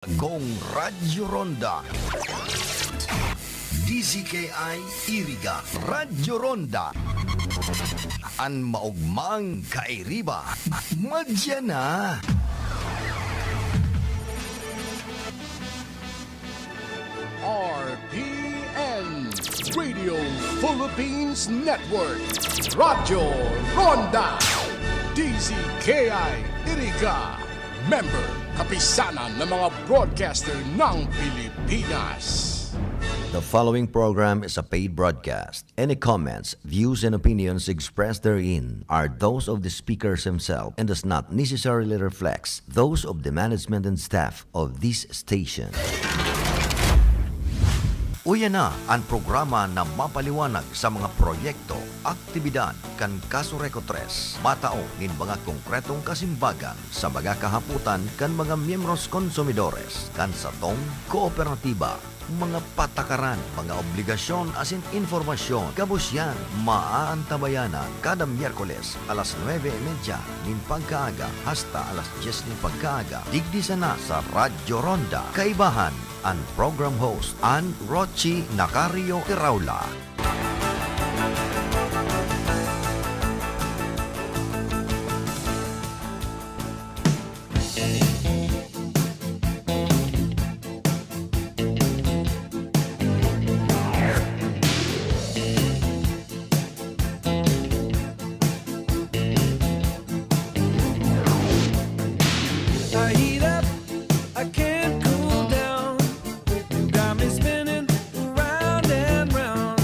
Gong Radyo Ronda. DZKI Iriga Radyo Ronda. An maugmang kairiba. Madya na. RPN Radio Philippines Network Radyo Ronda DZKI Iriga Member Kapisanan ng mga broadcaster ng Pilipinas. The following program is a paid broadcast. Any comments, views, and opinions expressed therein are those of the speakers himself and does not necessarily reflect those of the management and staff of this station. Uya na ang programa na mapaliwanag sa mga proyekto, aktibidad, kan kaso Recotres, matao nin mga konkretong kasimbagan sa mga kahaputan kan mga miyembros konsumidores, kan sa tong kooperatiba, mga patakaran, mga obligasyon asin informasyon, kabusyan, maaantabayanan kada Miyerkules alas 9:30 nin pagkaaga hasta alas 10 nin pagkaaga. Digdi sana sa Radyo Ronda. Kaibahan ang program host Ann Rochi Nacario Iraula. I heat up, I can't cool down. You got me spinning round and round.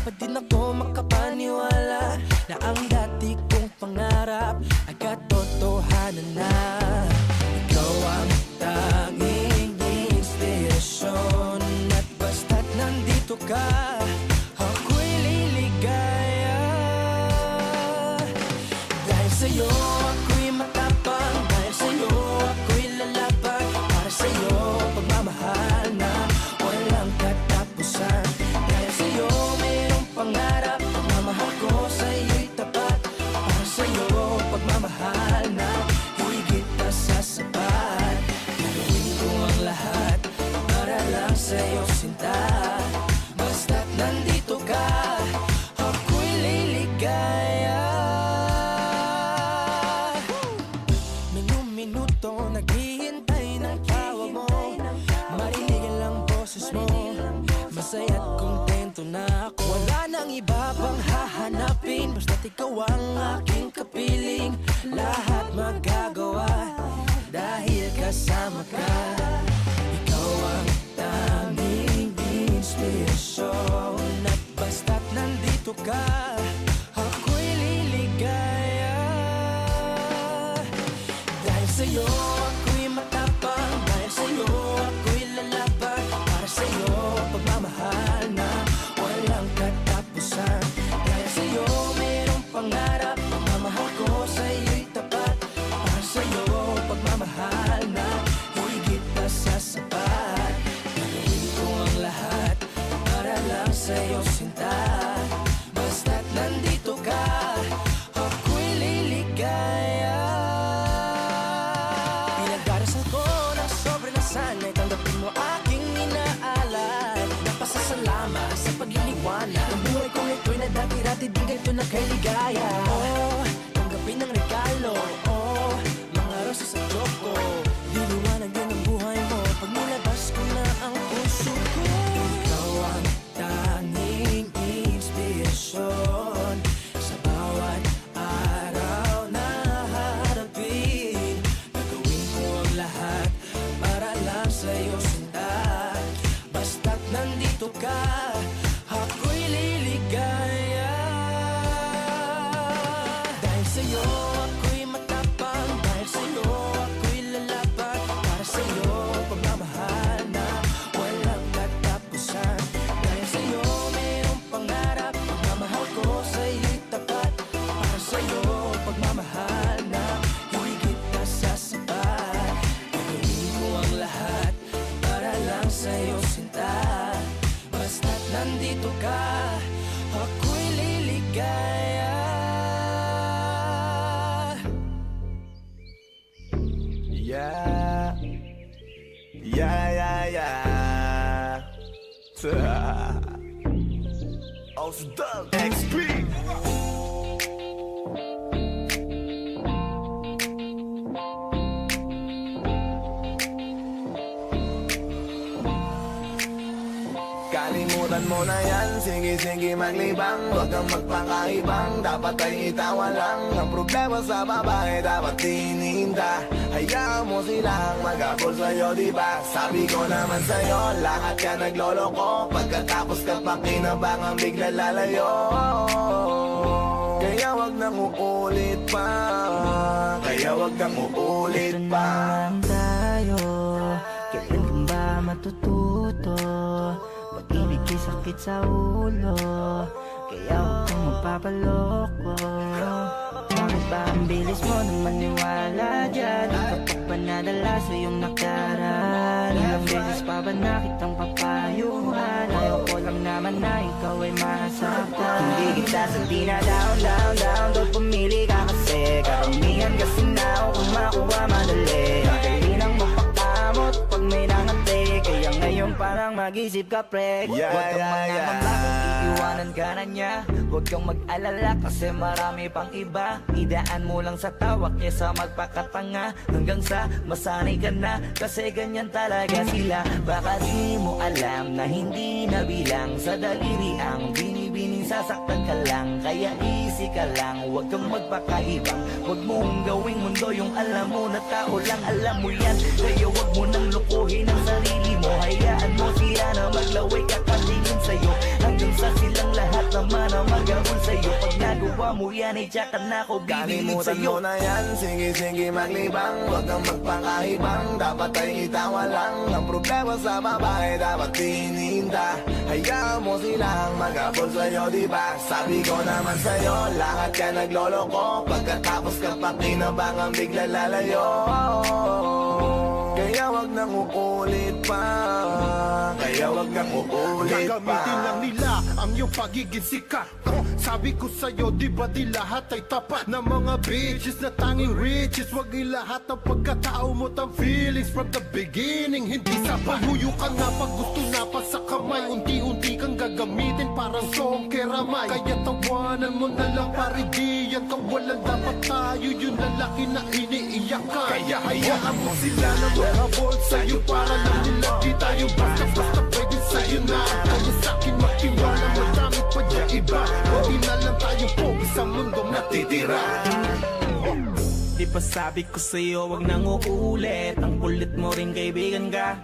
pa din ako makapaniwala na ang dati kong pangarap ay katotohanan na. Ikaw ang tanging inspirasyon, at basta't nandito ka, ako'y liligaya. Dahil sa'yo ako'y matapang, dahil sa'yo ako'y lalaban, para sa'yo pagmamahal na walang katapusan. Dahil sa'yo mayroong pangarap, pagmamahal ko sa'yo'y tapat, para sa'yo pagmamahal na higit na sa sapat. Gagawin ko ang lahat para lang sa'yo sinta, basta't nandito ka, ako'y liligaya. Minuto naghihintay ng tawag mo, marinigan lang boses mo, masaya't kontento na ako. Wala nang iba pang hahanapin, basta't ikaw ang aking kapiling. Lahat magagawa dahil kasama ka. Ikaw ang tanging inspirasyon, at basta't nandito ka, ako'y liligaya. Dahil sa'yo ako'y matapang, dahil sa'yo ako'y lalaban, para sa'yo pagmamahal na walang katapusan. Dahil sa'yo mayroong pangarap, pagmamahal ko sa'yo'y tapat, para sa'yo pagmamahal na higit na sa sapat. Gagawin ko ang lahat para lang sa'yo sinta, basta't nandito ka, ako'y liligaya. Pinagdarasal ko na sobre na sana'y tanggapin mo aking inaalay. Napasasalamat sa pagliliwanag, ang buhay kong ito'y na dati-dati di ganito na kay ligaya. Oh, tanggapin ang regalo, oh, mga rosas at choco. Diliwanag din ang buhay mo pag nilabas ko na ang puso ko. Ikaw ang tanging inspirasyon sa bawat araw na haharapin. Gagawin ko ang lahat para lang sa'yo sinta, basta't nandito ka, ako'y liligaya. Dahil sa'yo ako'y matapang, dahil sa'yo ako'y lalaban, para sa'yo pagmamahal na walang katapusan. Dahil sa'yo mayroong pangarap, pagmamahal ko sa'yo'y tapat, para sa'yo pagmamahal na higit na sa sapat. Gagawin ko ang lahat para lang sa'yo sinta, basta't nandito ka, ako'y liligaya. Yeah, yeah, yeah, yeah. Ausdal XP. Kalimutan mo na yan, sige maglibang, huwag kang magpakaibang, dapat ay itawa lang. Ang problema sa babae dapat tininda, hayaan mo silang mag-abol sa'yo, diba? Sabi ko naman sa'yo, lahat ka nagloloko, pagkatapos ka pa kinabangang bigla lalayo. Kaya wag nang uulit pa, kaya wag nang uulit Ito pa. naman tayo, kailan ba matututo? Pag-ibig ay sakit sa ulo, kaya huwag kang magpapaloko. Bakit ba ang bilis mo nang maniwala dyan? Di ka pa ba nadala sa iyong nakaraan? Ilang beses pa ba nakitang papayuhan? Ayaw ko lang naman na ikaw ay masaktan. Hindi kita sa down, doon pumili ka kasi karamihan kasi na kung makuha madali. Dali nang mapakamot pag may nangati, kaya ngayon parang mag-isip ka pre. Yeah, Huwag kang yeah, yeah. manamang bakit iiwanan ka na niya. Huwag kang mag-alala kasi marami pang iba. Idaan mo lang sa tawa kesa magpakatanga, hanggang sa masanay ka na, kasi ganyan talaga sila. Baka di mo alam na hindi nabilang sa daliri ang binibining sasaktan ka lang. Kaya easy ka lang, huwag kang magpakaibang, huwag mong gawing mundo yung alam mo na tao lang alam mo yan. Kaya huwag mo nang lukuhin ang sarili mo, hayaan mo sila na maglaway kakatingin sa'yo, hanggang sa silang lahat na nagawa mo yan ay tiyak na ako bibilid Kalimutan sa'yo. mo na yan, sige maglibang. Huwag kang magpakahibang, dapat ay itawa lang. Ang problema sa babae, dapat tininda. Hayaan mo silang mag-abot sa'yo, diba? Sabi ko naman sa'yo, lahat ka nagloloko. Pagkatapos ka pakinabangang bigla lalayo. Kaya wag nang uulit pa. Kaya wag nang uulit pa. Gagamitin lang nila ang iyong pagiging sikat. Sabi ko sa'yo, di ba di lahat ay tapat na mga bitches na tanging riches? Wag ilahat ang pagkatao mo tang feelings from the beginning. Hindi sapat, huyo ka nga pag gusto na pa sa kamay. Unti-unti kang gagamitin parang song keramay. Kaya tawanan mo na lang pare, di yan kawalan. Dapat tayo yung lalaki na iniiyak ka. Kaya hayaan mo sila na maghabol sa'yo para lang nila di tayo basta-basta pwede sa'yo na. Kaya sa'kin magtiwala, madami pa dyan iba. Hindi na lang tayo pogi sa mundong natitira. Di ba sabi ko sa'yo wag nang uulit. Ang kulit mo rin kaibigan ka.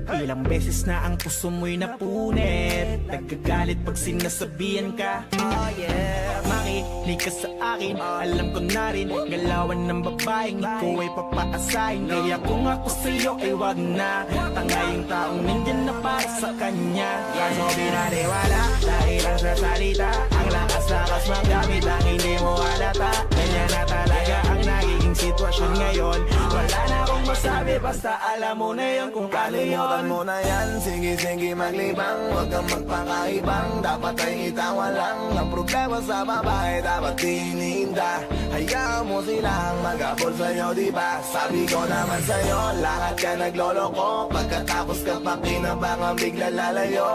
Ilang beses na ang puso mo'y napunit. Nagkagalit pag sinasabihan ka. Oh yeah, makinig ka sa akin. Alam ko na rin galawan ng babaeng ikaw ay papaasahin. Kaya kung ako sa'yo ay wag na. Tanga yung taong nandyan na para sa kanya. Kaso binaliwala dahil lang sa salita. Ang lakas-lakas magamit ang hindi mo halata. Ganyan na talaga ang nagiging sitwasyon ngayon. Wala na akong masabi basta alam mo na yun kung paano yun. Kalimutan mo na yan, sige maglibang. Huwag kang magpakaibang, dapat ay itawa lang. Ang problema sa babae, dapat tininda. Hayaan mo silang mag-abot sa'yo, diba? Sabi ko naman sa'yo, lahat ka nagloloko. Pagkatapos ka pakinabangang bigla lalayo.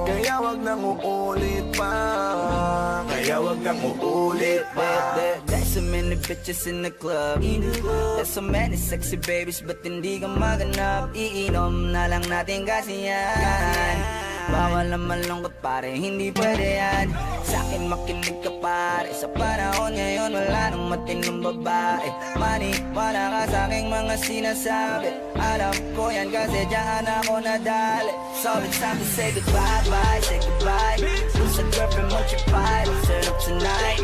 Kaya wag nang uulit pa. Kaya wag nang uulit pa. There's so many bitches in the club. There's so many sexy babies, but hindi ka maganap. Iinom na lang natin kasi yan. Bawal na malungkot pare, hindi pwede yan. Sa'kin makinig ka pare, sa panahon ngayon wala nang matinong babae. Maniwala ka sa'king mga sinasabi. Alam ko yan kasi diyan ako nadali. So it's time to say goodbye, bye, say goodbye. Kung sa girlfriend mo chipay, let's turn up tonight.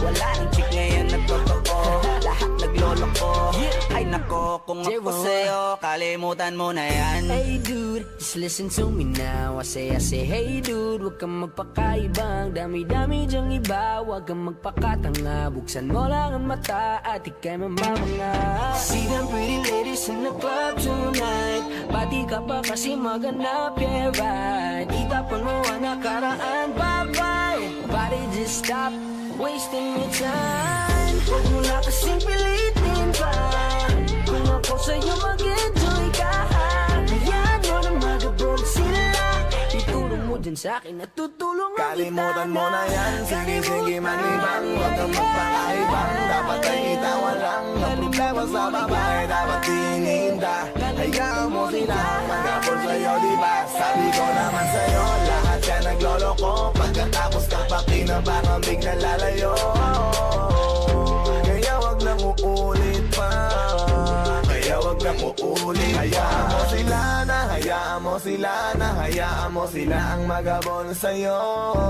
Wala nang chick ngayon nagtotoo, lahat nagloloko. Ay nako, kung ako sa'yo, kalimutan mo na yan. Hey dude, just listen to me now. I say, hey dude, huwag kang magpakaibang. Dami-dami dyang iba, huwag kang magpakatanga. Buksan mo lang ang mata at ikay mamamanga. See them pretty ladies in the club tonight. Pati ka pa kasi maganap, yeah right. Itapon mo ang nakaraan, bye-bye. Body just stop wasting your time. Huwag mo na kasing pilitin pa. Kung ako sa'yo mag-enjoy ka, hayaan mo na mag-abroad sila. Itulong mo dyan sa'kin at tutulong ang Kalimutan mo na yan, sige maglibang. Huwag kang magpakaibang, dapat ay itawa lang. Ang problema sa babae, dapat tininda. Hayaan mo silang mag-abot sa'yo, diba? Sabi ko naman sa'yo, lahat ka nagloloko. Pagkatapos ka pakinabangang bigla lalayo. Kaya wag nang uulit pa. Kaya wag nang uulit. Hayaan mo sila na, hayaan mo sila na, hayaan mo sila ang magabon sa'yo.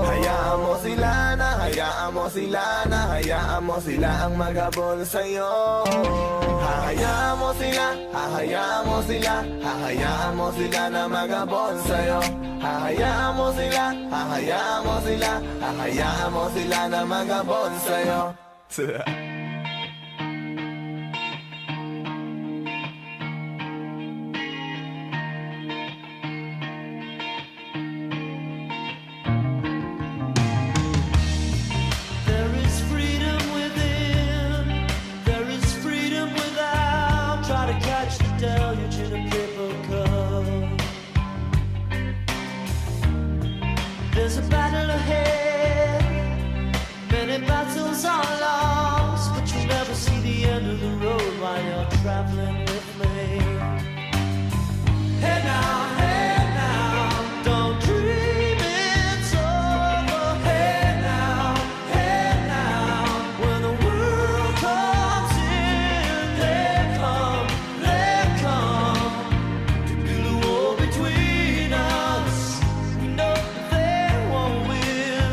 Hayaan mo sila na, hayaan mo sila na, hayaan mo sila ang magabon sa'yo. Hahayaan mo sila, hahayaan mo sila, hahayaan mo sila na magabon sa'yo. Hahayaan mo sila, hahayaan mo sila, hahayaan mo sila na magabon sa'yo. There is freedom within, there is freedom without. Try to catch the deluge in a paper cup. There's a battle ahead, many battles are lost, but you never see the end of the road while you're traveling with me. Hey now, don't dream it's over. Hey now, when the world comes in, they come to build a wall between us. We know that they won't win.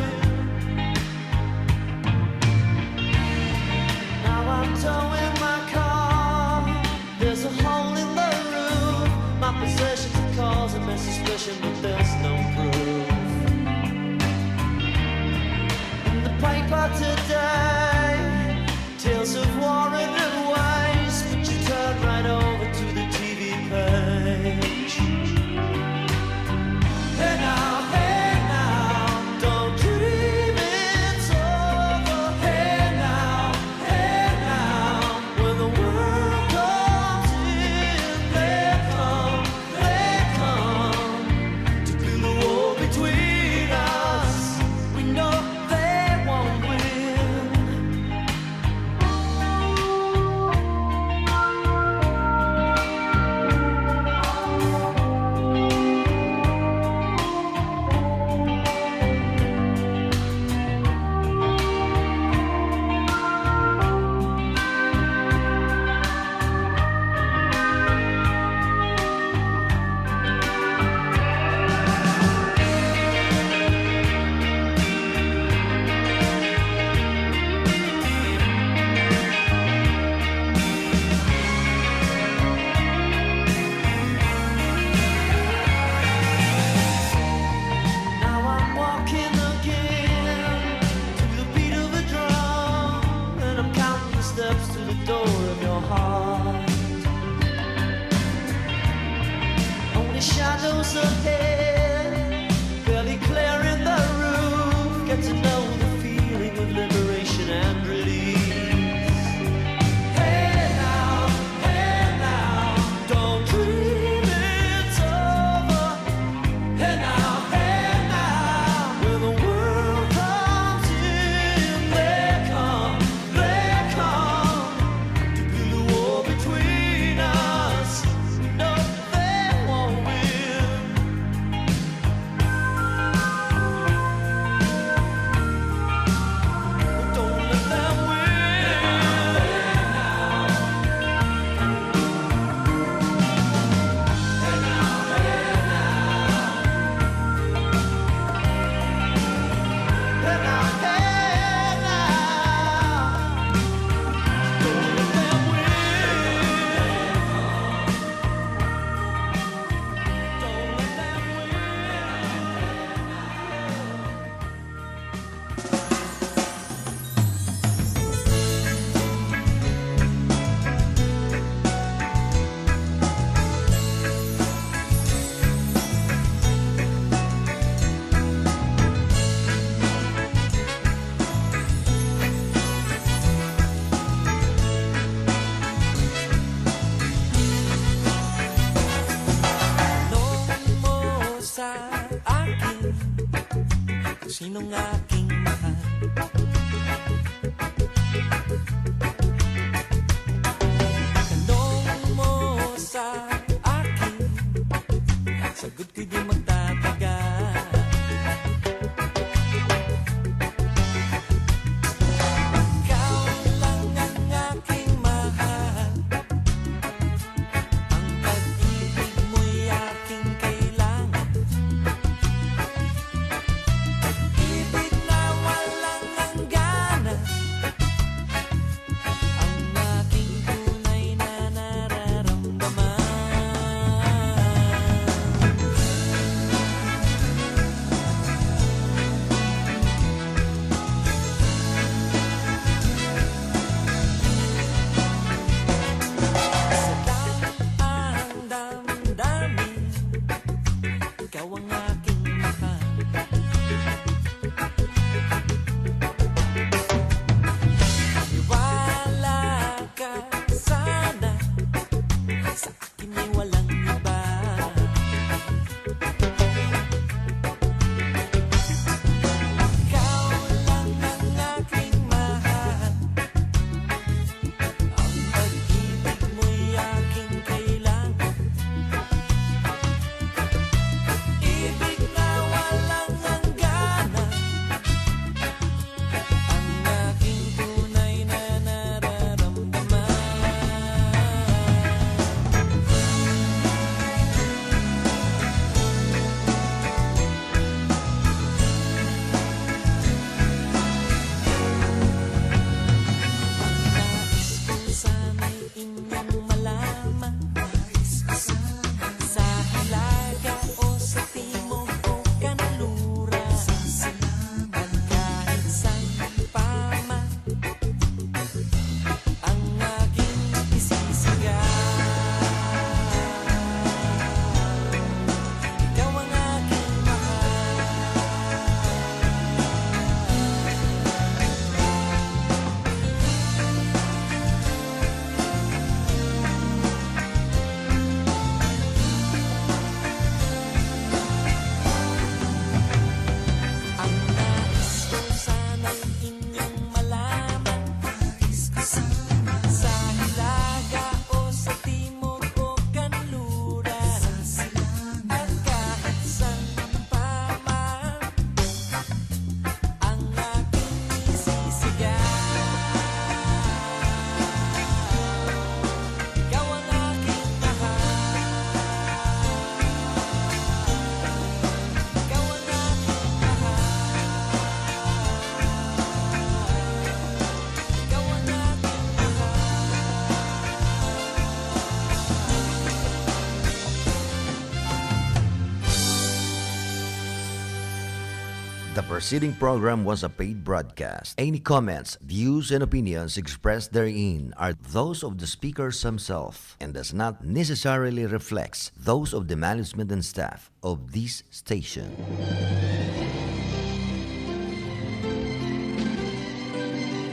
get to know the feeling of liberation and release. Hey now, don't dream it's over. Hey now, when the world comes in, they come to build a wall between us. No, they won't win. Don't let them sinong aking mahal? Tanong mo sa akin, sagot ko'y di magtatagal. Ikaw lang ang aking mahal, ang pag-ibig mo'y aking kailangan. Ibig na walang hangganan, ang aking tunay na nararamdaman. Sa ang damdamin, ikaw ang aking mahal. Wala ka sana, sa akin ay walang iba. Ikaw lang ang aking mahal, ang pag-ibig mo'y aking kailangan. Ibig na walang hangganan, ang aking tunay na nararamdaman. Nais ko sana'y inyong malaman, sa hilaga o sa timog o kanluran, at kahit saan pa man, ang aking isisigaw. Ikaw ang aking mahal. Ang nais ko sana'y inyong malaman, sa hilaga o sa timog o kanluran, at kahit saan pa man, ang aking isisigaw. Ikaw ang aking mahal. Ikaw ang aking mahal. Ikaw ang aking mahal. The preceding program was a paid broadcast. Any comments, views, and opinions expressed therein are those of the speakers themselves and does not necessarily reflect those of the management and staff of this station.